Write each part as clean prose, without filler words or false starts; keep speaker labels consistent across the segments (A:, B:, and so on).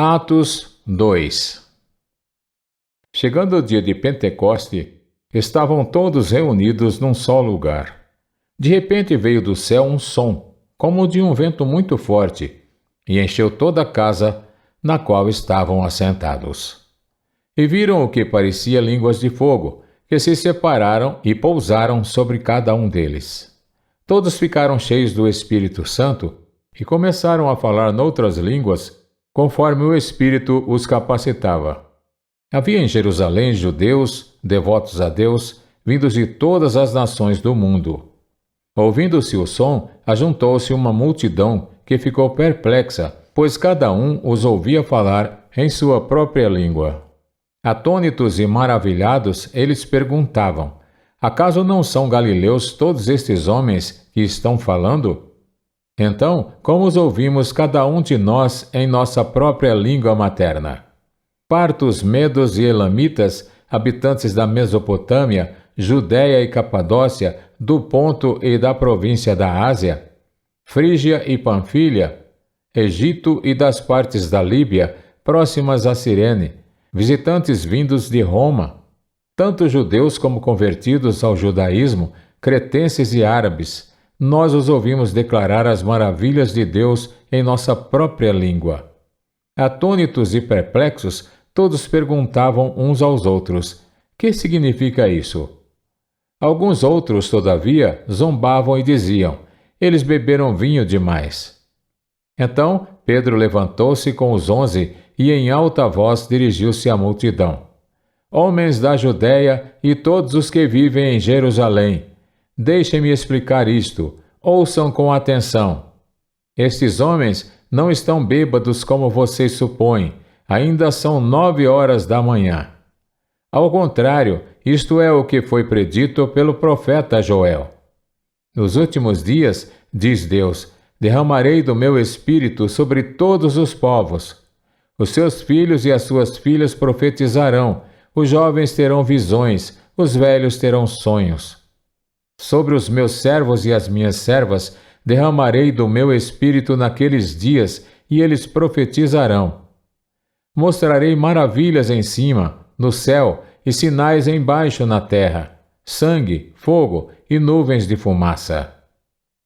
A: Atos 2. Chegando o dia de Pentecoste, estavam todos reunidos num só lugar. De repente veio do céu um som, como de um vento muito forte, e encheu toda a casa na qual estavam assentados. E viram o que parecia línguas de fogo, que se separaram e pousaram sobre cada um deles. Todos ficaram cheios do Espírito Santo e começaram a falar noutras línguas, conforme o Espírito os capacitava. Havia em Jerusalém judeus, devotos a Deus, vindos de todas as nações do mundo. Ouvindo-se o som, ajuntou-se uma multidão que ficou perplexa, pois cada um os ouvia falar em sua própria língua. Atônitos e maravilhados, eles perguntavam: acaso não são galileus todos estes homens que estão falando? Então, como os ouvimos cada um de nós em nossa própria língua materna? Partos, medos e elamitas, habitantes da Mesopotâmia, Judéia e Capadócia, do Ponto e da província da Ásia, Frígia e Panfilha, Egito e das partes da Líbia, próximas a Cirene, visitantes vindos de Roma, tanto judeus como convertidos ao judaísmo, cretenses e árabes, nós os ouvimos declarar as maravilhas de Deus em nossa própria língua. Atônitos e perplexos, todos perguntavam uns aos outros: que significa isso? Alguns outros, todavia, zombavam e diziam: eles beberam vinho demais. Então Pedro levantou-se com os 11 e em alta voz dirigiu-se à multidão: homens da Judéia e todos os que vivem em Jerusalém, deixem-me explicar isto, ouçam com atenção. Estes homens não estão bêbados como vocês supõem, ainda são 9 horas da manhã. Ao contrário, isto é o que foi predito pelo profeta Joel. Nos últimos dias, diz Deus, derramarei do meu espírito sobre todos os povos. Os seus filhos e as suas filhas profetizarão, os jovens terão visões, os velhos terão sonhos. Sobre os meus servos e as minhas servas derramarei do meu espírito naqueles dias, e eles profetizarão. Mostrarei maravilhas em cima, no céu, e sinais embaixo na terra, sangue, fogo e nuvens de fumaça.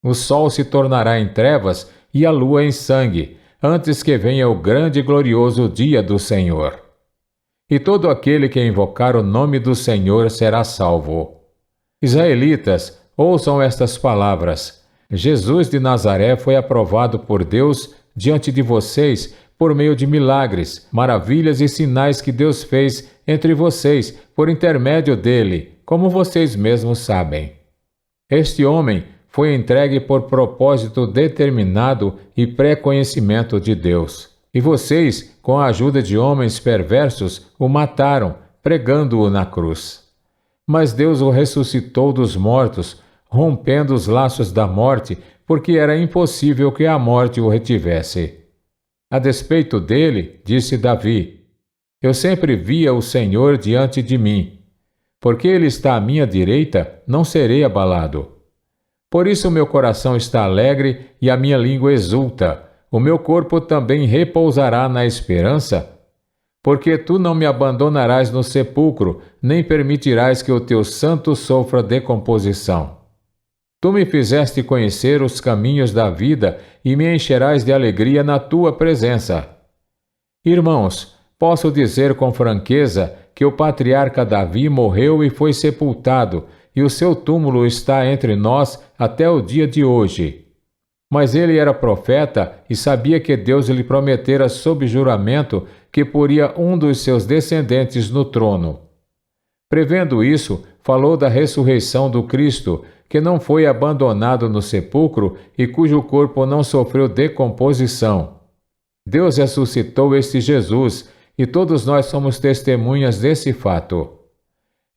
A: O sol se tornará em trevas e a lua em sangue, antes que venha o grande e glorioso dia do Senhor. E todo aquele que invocar o nome do Senhor será salvo. Israelitas, ouçam estas palavras. Jesus de Nazaré foi aprovado por Deus diante de vocês por meio de milagres, maravilhas e sinais que Deus fez entre vocês por intermédio dele, como vocês mesmos sabem. Este homem foi entregue por propósito determinado e pré-conhecimento de Deus. E vocês, com a ajuda de homens perversos, o mataram, pregando-o na cruz. Mas Deus o ressuscitou dos mortos, rompendo os laços da morte, porque era impossível que a morte o retivesse. A despeito dele, disse Davi: eu sempre via o Senhor diante de mim. Porque ele está à minha direita, não serei abalado. Por isso meu coração está alegre e a minha língua exulta. O meu corpo também repousará na esperança. Porque tu não me abandonarás no sepulcro, nem permitirás que o teu santo sofra decomposição. Tu me fizeste conhecer os caminhos da vida e me encherás de alegria na tua presença. Irmãos, posso dizer com franqueza que o patriarca Davi morreu e foi sepultado, e o seu túmulo está entre nós até o dia de hoje. Mas ele era profeta e sabia que Deus lhe prometera sob juramento que poria um dos seus descendentes no trono. Prevendo isso, falou da ressurreição do Cristo, que não foi abandonado no sepulcro e cujo corpo não sofreu decomposição. Deus ressuscitou este Jesus, e todos nós somos testemunhas desse fato.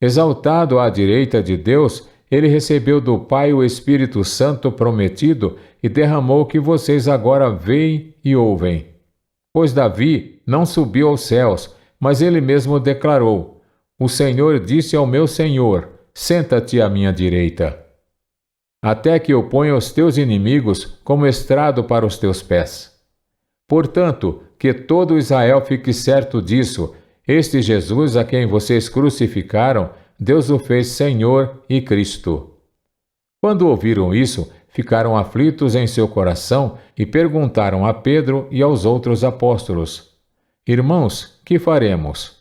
A: Exaltado à direita de Deus, ele recebeu do Pai o Espírito Santo prometido e derramou o que vocês agora veem e ouvem. Pois Davi não subiu aos céus, mas ele mesmo declarou: o Senhor disse ao meu Senhor: senta-te à minha direita, até que eu ponha os teus inimigos como estrado para os teus pés. Portanto, que todo Israel fique certo disso: este Jesus a quem vocês crucificaram, Deus o fez Senhor e Cristo. Quando ouviram isso, ficaram aflitos em seu coração e perguntaram a Pedro e aos outros apóstolos: Irmãos, que faremos?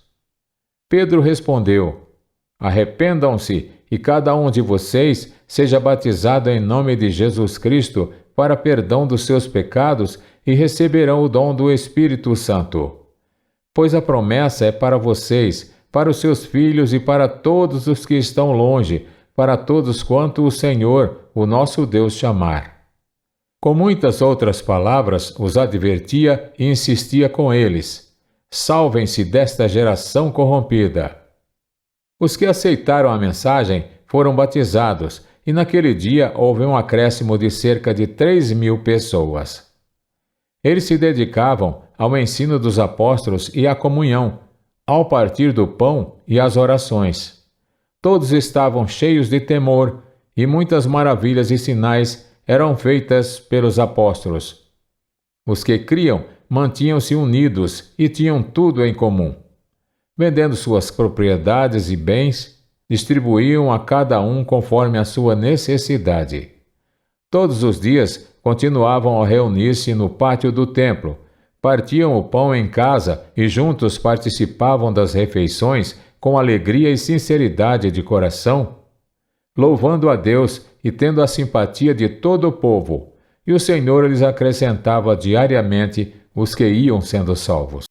A: Pedro respondeu: Arrependam-se e cada um de vocês seja batizado em nome de Jesus Cristo para perdão dos seus pecados e receberão o dom do Espírito Santo. Pois a promessa é para vocês, para os seus filhos e para todos os que estão longe, para todos quanto o Senhor, o nosso Deus, chamar. Com muitas outras palavras, os advertia e insistia com eles: Salvem-se desta geração corrompida. Os que aceitaram a mensagem foram batizados, e naquele dia houve um acréscimo de cerca de 3.000 pessoas. Eles se dedicavam ao ensino dos apóstolos e à comunhão, ao partir do pão e às orações. Todos estavam cheios de temor, e muitas maravilhas e sinais eram feitas pelos apóstolos. Os que criam mantinham-se unidos e tinham tudo em comum. Vendendo suas propriedades e bens, distribuíam a cada um conforme a sua necessidade. Todos os dias continuavam a reunir-se no pátio do templo, partiam o pão em casa e juntos participavam das refeições com alegria e sinceridade de coração, louvando a Deus e tendo a simpatia de todo o povo, e o Senhor lhes acrescentava diariamente os que iam sendo salvos.